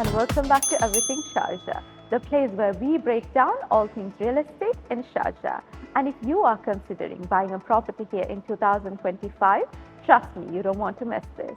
and welcome back to Everything Sharjah, the place where we break down all things real estate in Sharjah. And if you are considering buying a property here in 2025, trust me, you don't want to miss this.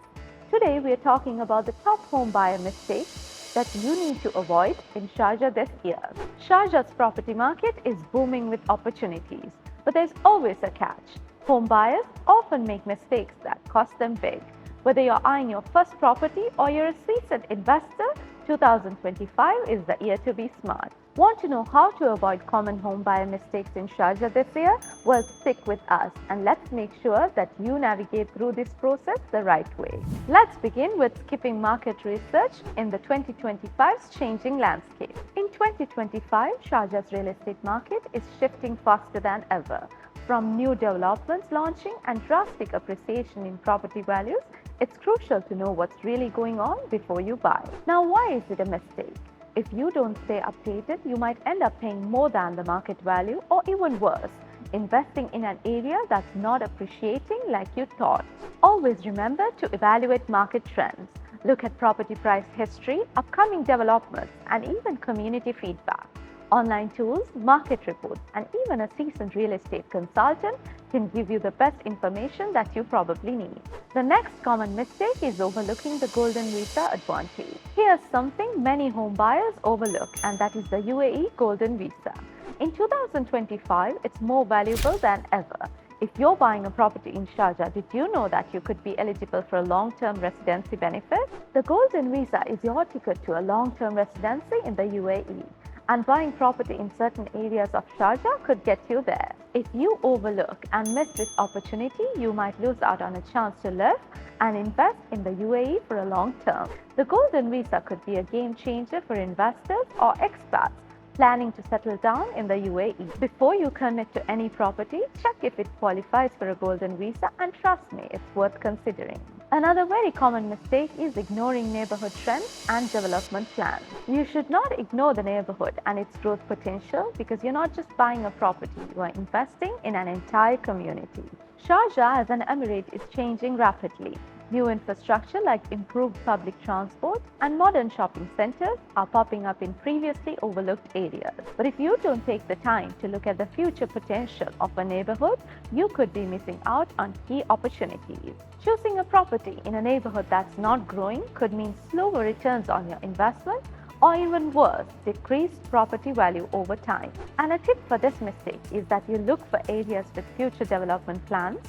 Today we are talking about the top home buyer mistakes that you need to avoid in Sharjah this year. Sharjah's property market is booming with opportunities, but there's always a catch. Home buyers often make mistakes that cost them big. Whether you're eyeing your first property or you're a seasoned investor, 2025 is the year to be smart. Want to know how to avoid common home buyer mistakes in Sharjah this year? Well, stick with us and let's make sure that you navigate through this process the right way. Let's begin with skipping market research in the 2025's changing landscape. In 2025, Sharjah's real estate market is shifting faster than ever. From new developments launching and drastic appreciation in property values, it's crucial to know what's really going on before you buy. Now, why is it a mistake? If you don't stay updated, you might end up paying more than the market value, or even worse, investing in an area that's not appreciating like you thought. Always remember to evaluate market trends. Look at property price history, upcoming developments, and even community feedback. Online tools, market reports, and even a seasoned real estate consultant can give you the best information that you probably need. The next common mistake is overlooking the golden visa advantage. Here's something many home buyers overlook, and that is the UAE golden visa. In 2025, it's more valuable than ever. If you're buying a property in Sharjah, did you know that you could be eligible for a long-term residency benefit? The golden visa is your ticket to a long-term residency in the UAE. And buying property in certain areas of Sharjah could get you there. If you overlook and miss this opportunity, you might lose out on a chance to live and invest in the UAE for a long term. The golden visa could be a game changer for investors or expats planning to settle down in the UAE. Before you commit to any property, check if it qualifies for a golden visa, and trust me, it's worth considering. Another very common mistake is ignoring neighborhood trends and development plans. You should not ignore the neighborhood and its growth potential, because you're not just buying a property, you are investing in an entire community. Sharjah as an emirate is changing rapidly. New infrastructure like improved public transport and modern shopping centers are popping up in previously overlooked areas. But if you don't take the time to look at the future potential of a neighborhood, you could be missing out on key opportunities. Choosing a property in a neighborhood that's not growing could mean slower returns on your investment, or even worse, decreased property value over time. And a tip for this mistake is that you look for areas with future development plans,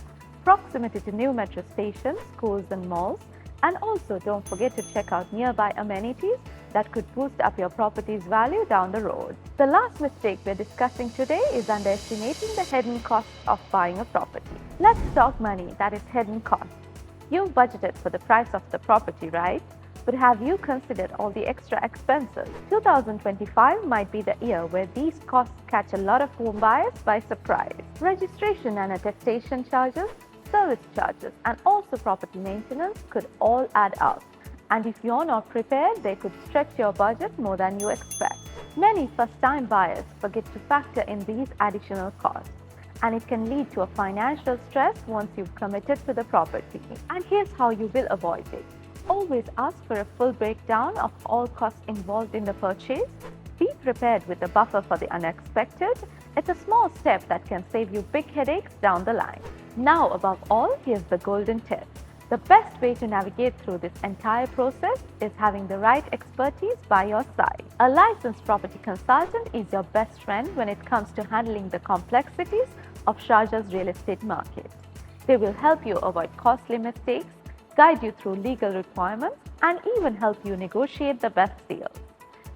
proximity to new metro stations, schools and malls, and also don't forget to check out nearby amenities that could boost up your property's value down the road. The last mistake we're discussing today is underestimating the hidden costs of buying a property. Let's talk money, that is hidden costs. You've budgeted for the price of the property, right? But have you considered all the extra expenses? 2025 might be the year where these costs catch a lot of home buyers by surprise. Registration and attestation charges, service charges, and also property maintenance could all add up. And if you're not prepared, they could stretch your budget more than you expect. Many first-time buyers forget to factor in these additional costs, and it can lead to a financial stress once you've committed to the property. And here's how you will avoid it. Always ask for a full breakdown of all costs involved in the purchase. Be prepared with a buffer for the unexpected. It's a small step that can save you big headaches down the line. Now, above all, here's the golden tip. The best way to navigate through this entire process is having the right expertise by your side. A licensed property consultant is your best friend when it comes to handling the complexities of Sharjah's real estate market. They will help you avoid costly mistakes, guide you through legal requirements, and even help you negotiate the best deals.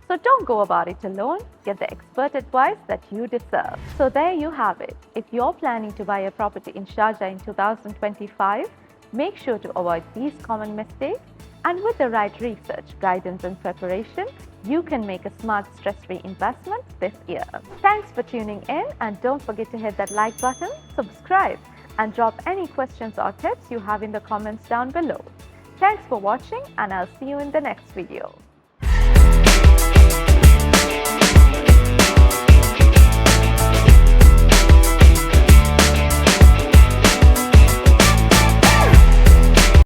So don't go about it alone, get the expert advice that you deserve. So there you have it. If you're planning to buy a property in Sharjah in 2025, make sure to avoid these common mistakes, and with the right research, guidance and preparation, you can make a smart, stress-free investment this year. Thanks for tuning in, and don't forget to hit that like button, subscribe, and drop any questions or tips you have in the comments down below. Thanks for watching, and I'll see you in the next video.